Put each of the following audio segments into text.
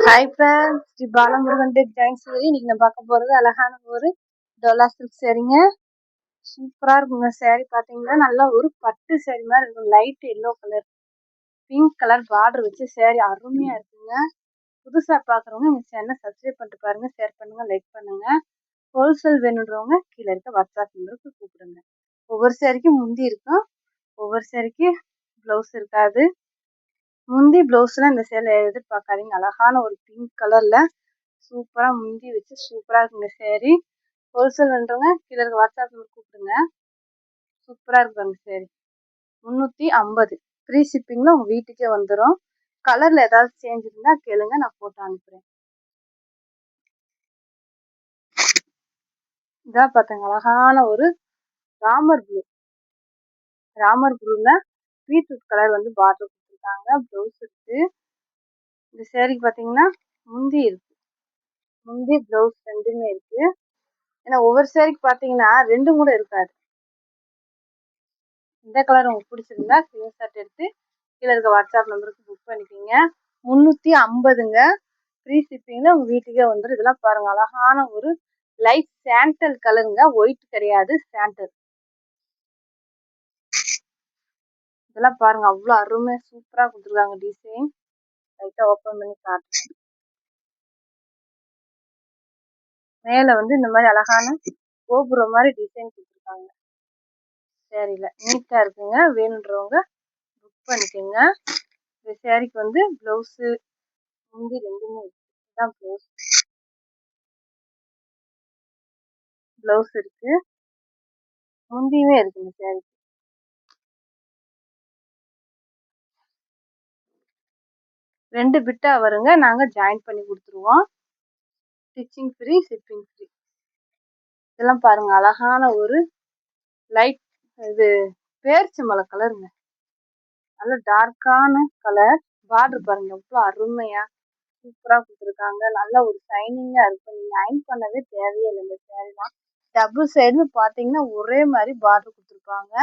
Hi friends, Sri Balamurugan design sari. இன்னைக்கு நான் பார்க்க போகிறது அழகான ஒரு டோலா சில்க் சேரீங்க. சூப்பராக இருக்குங்க. சேரீ பார்த்தீங்கன்னா நல்லா ஒரு பட்டு சேரீ மாதிரி இருக்கும். Light yellow colour, pink colour border வச்சு சேரீ அருமையாக இருக்குங்க. புதுசாக பார்க்குறவங்க எங்கள் சேனலை சப்ஸ்கிரைப் பண்ணிட்டு பாருங்கள், ஷேர் பண்ணுங்கள், லைக் பண்ணுங்கள். ஹோல்சேல் வேணுன்றவங்க கீழே இருக்க வாட்ஸ்அப் நம்பருக்கு கூப்பிடுங்க. ஒவ்வொரு சேரீக்கும் முந்தி இருக்கும், ஒவ்வொரு சேரீக்கு ப்ளவுஸ் இருக்காது. முந்தி ப்ளவுஸ்ல இந்த சேலை எதிர்பார்க்காதீங்க. அழகான ஒரு பிங்க் கலர்ல சூப்பரா முந்தி வச்சு சூப்பரா இருக்குங்க சேரீ. ஹோல்சேல் பண்றவங்க கீழே இருக்க வாட்ஸ்அப் நம்பர் கூப்பிடுங்க. சூப்பரா இருப்பாங்க சேரீ. 350 ஃப்ரீ ஷிப்பிங்ல உங்க வீட்டுக்கே வந்துடும். கலர்ல ஏதாவது சேஞ்ச் இருந்தா கேளுங்க, நான் போட்டு அனுப்புறேன். இதான் பார்த்தங்க அழகான ஒரு ராமர் ப்ளூ. ராமர் ப்ளூல பீட்ரூட் கலர் வந்து பார்டர் கொடுத்துருக்காங்க. ப்ளவுஸ் இருக்கு. இந்த சேரீக்கு பார்த்தீங்கன்னா முந்தி இருக்கு, முந்தி ப்ளவுஸ் ரெண்டுமே இருக்கு. ஏன்னா ஒவ்வொரு சேரீக்கு பார்த்தீங்கன்னா ரெண்டும் கூட இருக்காது. இந்த கலர் உங்களுக்கு பிடிச்சிருந்தா ஸ்கிரீன்ஷாட் எடுத்து கீழே இருக்க வாட்ஸ்அப் நம்பருக்கு புக் பண்ணிக்கிங்க. 350ங்க. ஃப்ரீ ஷிப்பிங்ல உங்க வீட்டுக்கே வந்துடும். இதெல்லாம் பாருங்க அழகான ஒரு லைட் சாண்டல் கலருங்க, ஒயிட் கிடையாது, சாண்டல். இதெல்லாம் பாருங்க அவ்வளோ அருமையா சூப்பரா கொடுத்துருக்காங்க டிசைன். லைட்டா ஓப்பன் பண்ணி காட்டுறேன். மேல வந்து இந்த மாதிரி அழகான கோபுரம் மாதிரி டிசைன் கொடுத்துருக்காங்க. சேரீல நீட்டா இருக்குங்க. வேணுன்றவங்க புக் பண்ணிக்கோங்க. இந்த சேரீக்கு வந்து ப்ளவுஸு முந்தி ரெண்டுமே இருக்கு. இதுதான் ப்ளவுஸ் இருக்கு, முந்தியுமே இருக்கு. இந்த சேரீக்கு 2 பிட்டா வருங்க. நாங்க ஜாயின் பண்ணி கொடுத்துருவோம். Stitching free, shipping free. இதெல்லாம் பாருங்க அழகான ஒரு லைட், இது பேரிச்சம்பழம் கலருங்க. நல்ல டார்க்கான கலர். பார்டர் பாருங்க எவ்வளோ அருமையா சூப்பரா கொடுத்துருக்காங்க. நல்ல ஒரு ஷைனிங்கா இருக்கும். நீங்க அயன் பண்ணவே தேவையே இல்லை. இந்த சேரீலாம் டபுள் சைடு பார்த்தீங்கன்னா ஒரே மாதிரி பார்டர் கொடுத்துருப்பாங்க.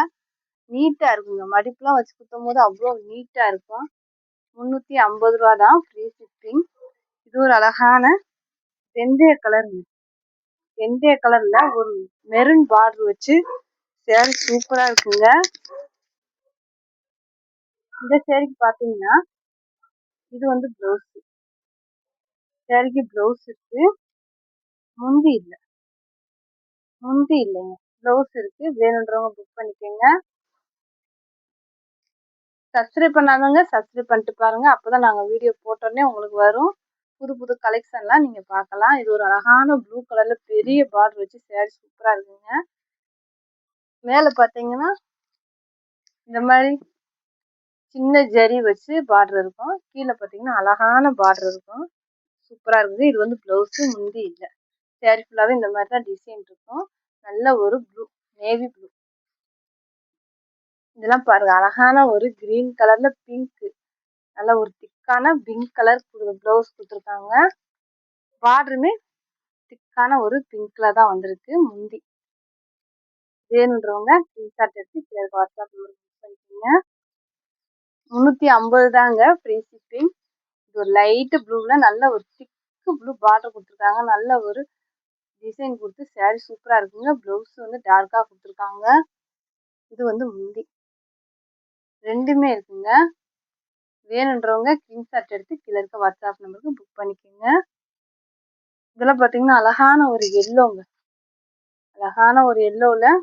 நீட்டா இருக்குங்க. மடிப்புலாம் வச்சு குத்தும் போது அவ்வளோ நீட்டா இருக்கும். 350 ரூபா தான், ஃப்ரீ ஷிப்பிங். இது ஒரு அழகான வெந்தய கலருங்க. வெந்தய கலர்ல ஒரு மெரூன் பார்டர் வச்சு சேரீ சூப்பரா இருக்குங்க. இந்த சேரீக்கு பாத்தீங்கன்னா இது வந்து ப்ளவுஸ். சேரீக்கு ப்ளவுஸ் இருக்கு, முந்தி இல்லை. முந்தி இல்லைங்க, ப்ளவுஸ் இருக்கு. வேணுன்றவங்க புக் பண்ணிக்கோங்க. சப்ஸ்கிரைப் பண்ணாதவங்க சப்ஸ்கிரைப் பண்ணிட்டு பாருங்க. அப்பதான் நாங்க வீடியோ போட்டோன்னே உங்களுக்கு வரும். புது புது கலெக்ஷன்லாம் நீங்க பார்க்கலாம். இது ஒரு அழகான ப்ளூ கலர்ல பெரிய பார்டர் வச்சு சேரீ சூப்பரா இருக்குங்க. மேல பாத்தீங்கன்னா இந்த மாதிரி சின்ன ஜரி வச்சு பார்டர் இருக்கும். கீழே பாத்தீங்கன்னா அழகான பார்டர் இருக்கும். சூப்பரா இருக்குது. இது வந்து ப்ளவுஸு, முந்தி இல்லை. சேரீ ஃபுல்லாவே இந்த மாதிரி தான் டிசைன் இருக்கும். நல்ல ஒரு ப்ளூ, நேவி ப்ளூ. இதெல்லாம் பாருங்க அழகான ஒரு கிரீன் கலர்ல பிங்க், நல்ல ஒரு திக்கான பிங்க் கலர் ப்ளவுஸ் கொடுத்துருக்காங்க. பார்டருமே திக்கான ஒரு பிங்க்ல தான் வந்திருக்கு. முந்தி வேணுன்றவங்க ஸ்கிரீன்ஷாட் எடுத்து கீழே வாட்ஸ்அப் நம்பருக்கு புக் பண்ணிக்கோங்க. 350 தாங்க, ஃப்ரீ ஷிப்பிங். இது ஒரு லைட் ப்ளூல நல்ல ஒரு திக்கு ப்ளூ பார்டர் கொடுத்துருக்காங்க. நல்ல ஒரு டிசைன் கொடுத்து சேரீ சூப்பரா இருக்குங்க. ப்ளவுஸ் வந்து டார்க்கா கொடுத்துருக்காங்க. இது வந்து முந்தி ரெண்டுமே இருக்குங்க. வேணுன்றவங்க ஸ்கிரீன்ஷாட் எடுத்து கீழே இருக்க வாட்ஸ்அப் நம்பருக்கு புக் பண்ணிக்கோங்க. இதெல்லாம் பார்த்தீங்கன்னா அழகான ஒரு எல்லோங்க. அழகான ஒரு எல்லோவில்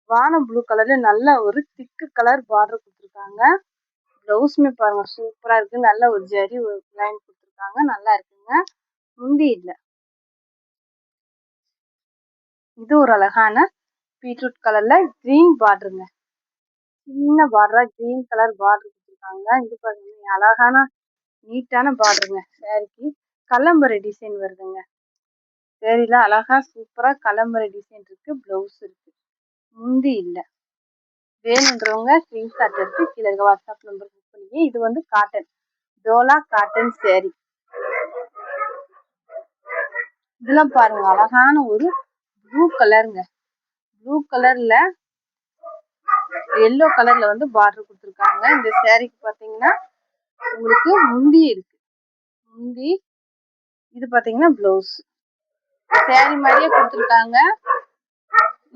வானம் ப்ளூ கலர்ல நல்ல ஒரு திக்கு கலர் பார்டர் கொடுத்துருக்காங்க. ப்ளவுஸுமே பாருங்க சூப்பராக இருக்குது. நல்ல ஒரு ஜரி ஒரு லைன் கொடுத்துருக்காங்க. நல்லா இருக்குங்க. முந்தி இல்லை. இது ஒரு அழகான பீட்ரூட் கலர்ல கிரீன் பார்டருங்க. சின்ன பார்டரா கிரீன் கலர் பார்டர் கொடுத்துருக்காங்க. இது பாருங்க அழகான நீட்டான பார்டருங்க. சேரீக்கு கலம்பரை டிசைன் வருதுங்க. சேரீல அழகா சூப்பரா கலம்பரை டிசைன் இருக்கு. ப்ளவுஸ் இருக்கு, முந்தி இல்லை. வேணுன்றவங்க ஸ்கிரீன்ஷாட் எடுத்து கீழே இருக்க வாட்ஸ்அப் நம்பர் புக் பண்ணி. இது வந்து காட்டன், டோலா காட்டன் சேரீ. இதெல்லாம் பாருங்க அழகான ஒரு ப்ளூ கலருங்க. ப்ளூ கலர்ல எல்லோ கலர்ல வந்து பார்டர் கொடுத்துருக்காங்க. இந்த சேரீக்கு பார்த்தீங்கன்னா உங்களுக்கு முந்தி இருக்கு. முந்தி. இது பார்த்தீங்கன்னா ப்ளவுஸ். சேரீ மாதிரியே கொடுத்துருக்காங்க.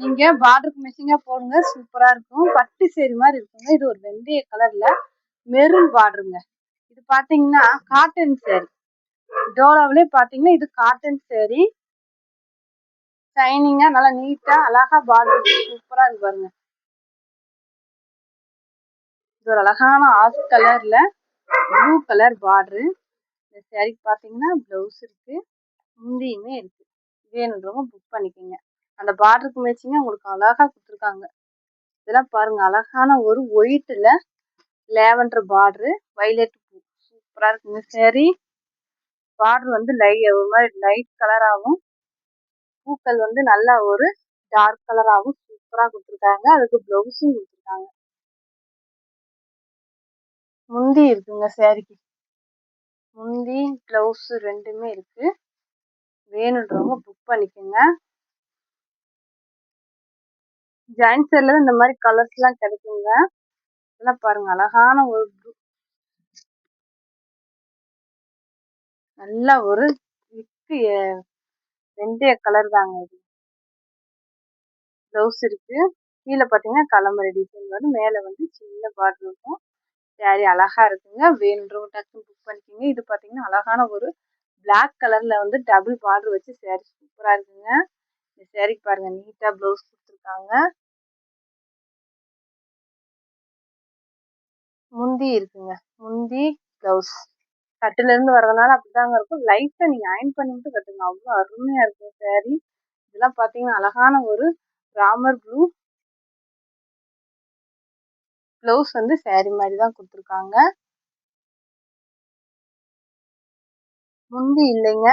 நீங்கள் பார்டருக்கு மேட்சிங்காக போடுங்க, சூப்பராக இருக்கும். பட்டு சேரீ மாதிரி இருக்குங்க. இது ஒரு வெந்தய கலரில் மெரூன் பார்டருங்க. இது பார்த்தீங்கன்னா காட்டன் சேரீ. டோலாவிலே பார்த்தீங்கன்னா இது காட்டன் சேரீ. ஷைனிங்காக நல்லா நீட்டாக அழகாக பார்டர் சூப்பராக இருக்கு பாருங்க. இது ஒரு அழகான ஆஷ் கலரில் ப்ளூ கலர் பார்டரு. இந்த சேரீக்கு பார்த்தீங்கன்னா ப்ளவுஸ் இருக்குது, முந்தியுமே இருக்குது. வேணுன்றவங்க புக் பண்ணிக்கோங்க. அந்த பார்டருக்கு மேட்சிங்க உங்களுக்கு அழகாக கொடுத்துருக்காங்க. இதெல்லாம் பாருங்க, அழகான ஒரு ஒயிட்டில் லேவண்டர் பார்டரு, வைலட் பூ சூப்பராக இருக்குங்க. சேரீ பார்டர் வந்து ஒரு மாதிரி லைட் கலராகவும், பூக்கள் வந்து நல்லா ஒரு டார்க் கலராகவும் சூப்பராக கொடுத்துருக்காங்க. அதுக்கு ப்ளவுஸும் கொடுத்துருக்காங்க. முந்தி இருக்குங்க சேரீக்கு. முந்தி ப்ளவுஸ் ரெண்டுமே இருக்கு. வேணுன்றவங்க புக் பண்ணிக்கோங்க. ஜாயின்ட்ல இந்த மாதிரி கலர்ஸ்லாம் கிடைக்குங்க. இதெல்லாம் பாருங்க, அழகான ஒரு நல்ல ஒரு வெந்தய கலர் தாங்க. இது ப்ளவுஸ் இருக்கு. கீழே பார்த்தீங்கன்னா கலமரை டிசைன் வரும், மேலே வந்து சின்ன பார்டர் இருக்கும். சேரீ அழகா இருக்குங்க. வேணுன்றவங்க டக்குன்னு புக் பண்ணிக்கோங்க. இது பார்த்தீங்கன்னா அழகான ஒரு பிளாக் கலர்ல வந்து டபுள் பார்டர் வச்சு சேரீ சூப்பரா இருக்குங்க. இந்த சேரீக்கு பாருங்க, நீட்டா ப்ளவுஸ் கொடுத்துருக்காங்க. முந்தி இருக்குங்க. முந்தி ப்ளவுஸ் கட்டுல இருந்து வர்றதுனால அப்படிதாங்க இருக்கும். லைட்டா நீங்க அயன் பண்ணிட்டு கட்டுங்க, அவ்வளோ அருமையா இருக்கும் சேரீ. இதெல்லாம் பார்த்தீங்கன்னா அழகான ஒரு ராமர் ப்ளூ ப்ளவுஸ் வந்து சேரீ மாதிரி தான் கொடுத்துருக்காங்க. முந்தி இல்லைங்க.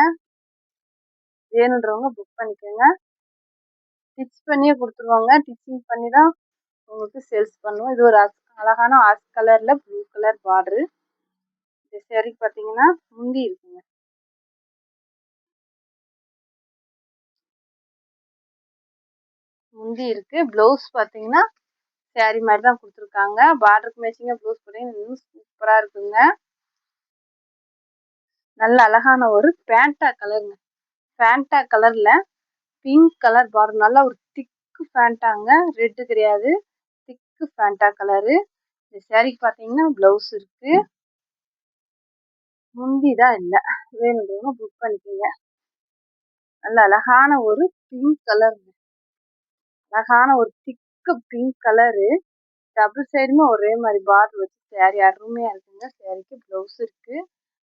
வேணுன்றவங்க புக் பண்ணிக்கோங்க. ஸ்டிச் பண்ணியே கொடுத்துருவாங்க. ஸ்டிச்சிங் பண்ணி தான் உங்களுக்கு சேல்ஸ் பண்ணுவோம். இது ஒரு அழகான ஆஷ் கலர்ல ப்ளூ கலர் பார்டரு. இந்த சேரீக்கு பார்த்தீங்கன்னா முந்தி இருக்குங்க. முந்தி இருக்கு. ப்ளவுஸ் பார்த்தீங்கன்னா சேரீ மாதிரி தான் கொடுத்துருக்காங்க. பார்டருக்கு மேட்சிங்காக ப்ளவுஸ் பார்த்தீங்கன்னா இன்னும் சூப்பராக இருக்குங்க. நல்ல அழகான ஒரு பேண்டா கலருங்க. பேண்டா கலர்ல பிங்க் கலர் பார்டர், நல்லா ஒரு திக்கு பேண்டாங்க. ரெட்டு கிடையாது, திக்கு பேண்டா கலரு. இந்த சேரீக்கு பார்த்தீங்கன்னா ப்ளவுஸ் இருக்கு. முந்தி தான் இல்லை. வேணுன்றவங்க புக் பண்ணிக்கோங்க. நல்ல அழகான ஒரு பிங்க் கலர், அழகான ஒரு திக்கு பிங்க் கலரு. டபுள் சைடுமே ஒரே மாதிரி பார்டர் வச்சு சேரீ அருமையா இருக்குங்க. சேரீக்கு ப்ளவுஸ் இருக்கு,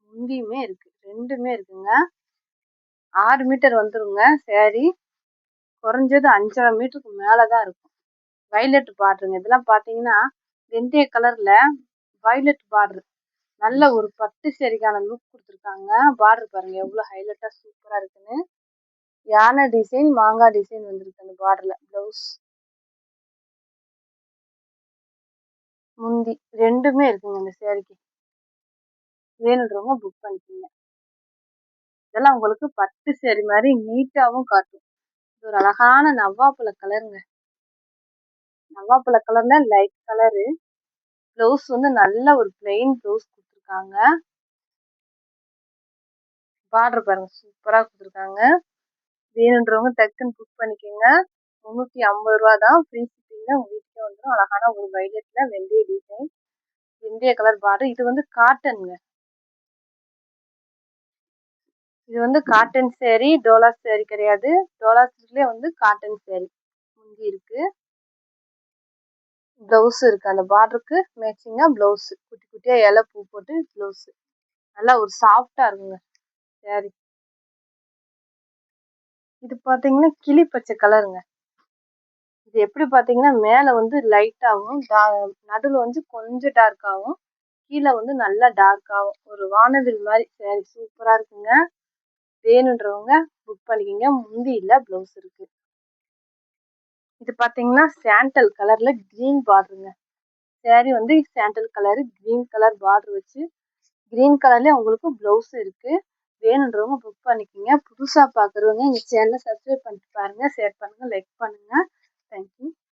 முந்தியுமே இருக்கு, ரெண்டுமே இருக்குங்க. 6 மீட்டர் வந்துருங்க சேரீ. குறைஞ்சது 5.5 மீட்டருக்கு மேலதான் இருக்கும். வைலட் பார்டருங்க. இதெல்லாம் பார்த்தீங்கன்னா வெந்தய கலர்ல வைலட் பார்டர். நல்ல ஒரு பட்டு சேரீக்கான லுக் கொடுத்துருக்காங்க. பார்டர் பாருங்க எவ்வளோ ஹைலைட்டா சூப்பரா இருக்குன்னு. யானை டிசைன், மாங்காய் டிசைன் வந்திருக்கு அந்த பார்டர்ல. ப்ளவுஸ் முந்தி ரெண்டுமே இருக்குங்க இந்த சேரீக்கு. வேணுன்றவங்க புக் பண்ணிக்கோங்க. இதெல்லாம் உங்களுக்கு பட்டு சேரீ மாதிரி நீட்டாவும் காட்டும். இது ஒரு அழகான நவ்வாப்பழ கலருங்க. நவ்வாப்பழ கலர்ல லைட் கலரு. ப்ளவுஸ் வந்து நல்ல ஒரு பிளெயின் ப்ளவுஸ் கொடுத்துருக்காங்க. பார்டர் பாருங்க சூப்பரா கொடுத்துருக்காங்க. வேணுன்றவங்க டக்குன்னு புக் பண்ணிக்கோங்க. 350 ரூபா தான். ஃப்ரீ ஷிப்பிங்ல உங்க வீட்டுக்கே வந்துடும். அழகான ஒரு வைலட்ல வெந்தய டிசைன், வெந்தய கலர் பார்டர். இது வந்து காட்டனுங்க. இது வந்து காட்டன் சேரீ, டோலா சேரீ கிடையாது. டோலா சில்க்லேயே வந்து காட்டன் சேரீ. முந்தி இருக்கு, ப்ளவுஸ் இருக்கு. அந்த பார்டருக்கு மேட்சிங்கா ப்ளவுஸ் குட்டி குட்டியா இலை பூ போட்டு ப்ளவுஸ். நல்லா ஒரு சாஃப்டா இருக்குங்க சேரீ. இது பார்த்தீங்கன்னா கிளி பச்சை கலருங்க. இது எப்படி பார்த்தீங்கன்னா மேலே வந்து லைட்டாகவும், நடுவில் வந்து கொஞ்சம் டார்க்காகவும், கீழே வந்து நல்லா டார்க்காகவும் ஒரு வானவில் மாதிரி சேரீ சூப்பராக இருக்குங்க. வேணுன்றவங்க புக் பண்ணிக்கோங்க. முந்தி இல்லை, ப்ளவுஸ் இருக்கு. இது பார்த்தீங்கன்னா சாண்டல் கலர்ல கிரீன் பார்டருங்க. சேரீ வந்து sandal colour, green colour border வச்சு கிரீன் கலர்லேயே உங்களுக்கு ப்ளவுஸ் இருக்கு. வேணுன்றவங்க புக் பண்ணிக்கோங்க. புதுசாக பார்க்குறவங்க எங்கள் சேனலை சப்ஸ்கிரைப் பண்ணிட்டு பாருங்கள், ஷேர் பண்ணுங்கள், லைக் பண்ணுங்கள். தேங்க்யூ.